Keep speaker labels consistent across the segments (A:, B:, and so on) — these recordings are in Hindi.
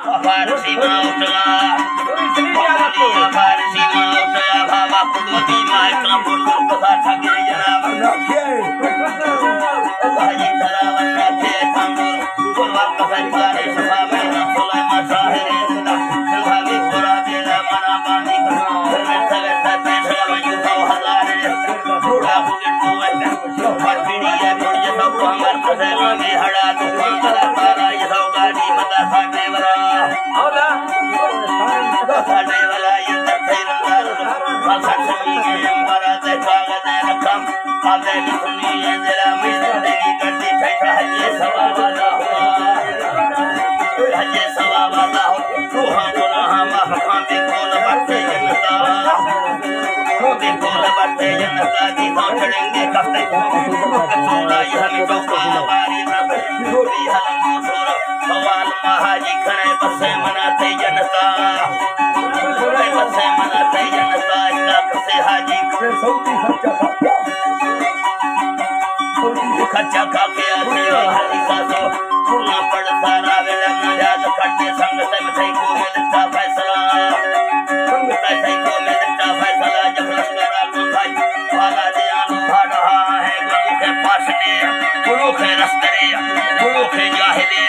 A: फारसी माँ उठला फारसी माँ उठला बाबा कुदवती माँ इतना पुरस्कार कथा ठगे जनाब हाजी सरावन रखे थांगुर पुरवा कथा पारे सभा में ना सोला माँ साहिरे जिंदा दिलहागी पूरा बेला मना बांधी घर सवे सवे सवे युवा हजारे थोड़ा बुगिट तो है पर पीड़ी है थोड़ी ये सब हमार कसेला में हड़ा तो पंगला तारा ये सब गाड़ी मता साटे वाला औला साटे वाला ये तथे नंदर असखनी के अंबरा से कागज रकम आगे सुनी ये जरा में जिंदगी करती ठैठा ये सवा वाला हजे सवा वाला हो रूहां गुनाह महफां पे कोल बरसे जन्नता रोते कोल बरसे जन्नता दी चढ़ेंगे कफ्ते कचूला यह में चौका बारी रब रोटी हलम सोर सवाल महाजी खड़े बसे मनाते जनता बसे मनाते जनता इलाक से हाजी खर्चा खाके आते हो हाजी सासो सुनना पड़ सारा वेला मजाज खट्टे संग से मिठाई को मिलता फैसला संग से को मिलता फैसला जब लश्करा को भाई वाला दियानो भाड़ा है गुरु के पास ने गुरु के रस्तरे गुरु के जाहिले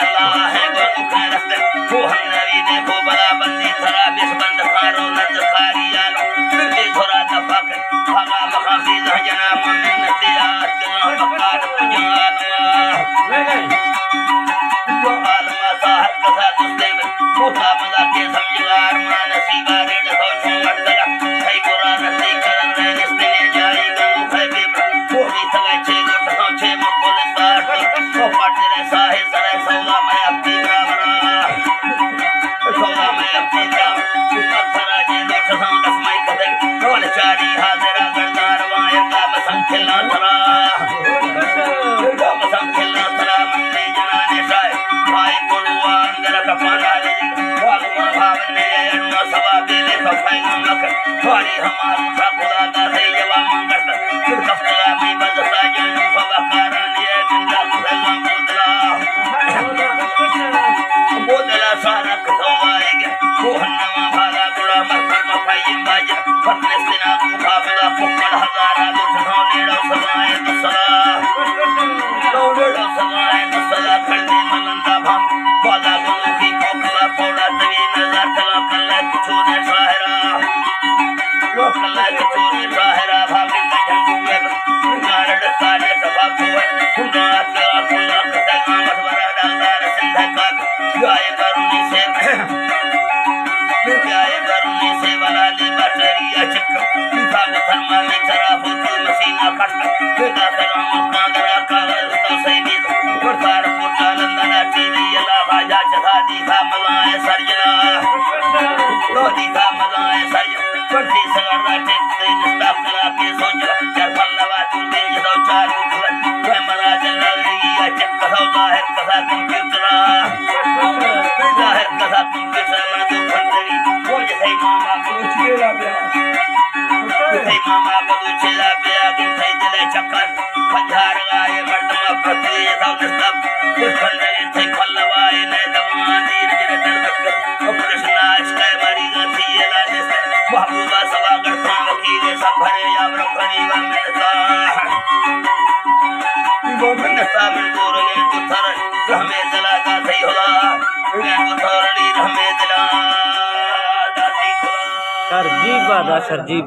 A: अल्लाह है गुरु के रस्ते वो नबी ने को बड़ा बंदी थरा बिस्बंद खारो नद खारिया दिल थोड़ा दफक भागा मखामी जना मन नतिया बकार पुजान जो आलमा साहब कथा दुस्ते में मोटा मजा के समझदार मान नसीबा रे तो छोड़ दया सही कुरान से करन रे रिश्ते ले जाई गनु खैबे वो भी सगाई छे गोठो छे मकोल साठ तो पाट रे साहे सरे सौदा में अपनी रावरा सौदा में अपनी जाम पत्थरा जे गोठो दसमाई कदे ढोल चारी हाजरा गरदार वाय का संखिला तरा संखिला तरा मंदे जनाने साय भाई कोड़ुआ अंदर कपाना ले वालुआ भावने अनु सवा बेले सफाई नमक वारी हमारू ठाकुरा दा है जवा मंगत फिर कपला में बदसा जनु बकारा लिए बिंदा बोदला सारा खवाएगा कोहन्नमा भाला गुड़ा मरकर मफाई बाज फतने सिना मुकाबला पुक्कड़ हजारा दुठो नेड़ो समाए दसला खड़े मलंदा भाम बाला गुरु की कोकला पौड़ा तवी नजर तला कल्ला कुछो ने साहरा कल्ला कुछो ने साहरा भाभी का झंडू गारड सारे सभा को खुदा तेरा खुदा कथा मठवरा डालदार सिंधा का गाय करुणी से वाला ले बटरिया चक्कर भाग धर्मा में चरा होती मसीना कट बेटा सलाम कांगरा कागज तो सही दी प्रसार पोटा नंदना टीवी अला बाजा चखा दी था मलाए सरजना लो दी था मलाए सरजना पढ़ती सगरा टेक से निस्ता करा के सोच चार पल्लवा तू दिन दो चार वे महाराज लगी या चक्कर हो जाहिर कथा कंप्यूटर जाहिर कथा कंप्यूटर में जो फंदरी वो जैसे मामा को चेला जैसे मामा को चेला पे आगे सही दिले चक्कर पंजार गाए मर्दमा पत्नी सब सब फंदरी से खलवाए ने दवानी रे दरबक कृष्णा इसका मारी गई ये लाने से महबूबा सवागढ़ था वकील सब भरे या रखनी वा मिलता नसा में बोले तो थर हमें दिला का सही होला मैं थोरली हमें दिला दादी को सर जी बादा सर जी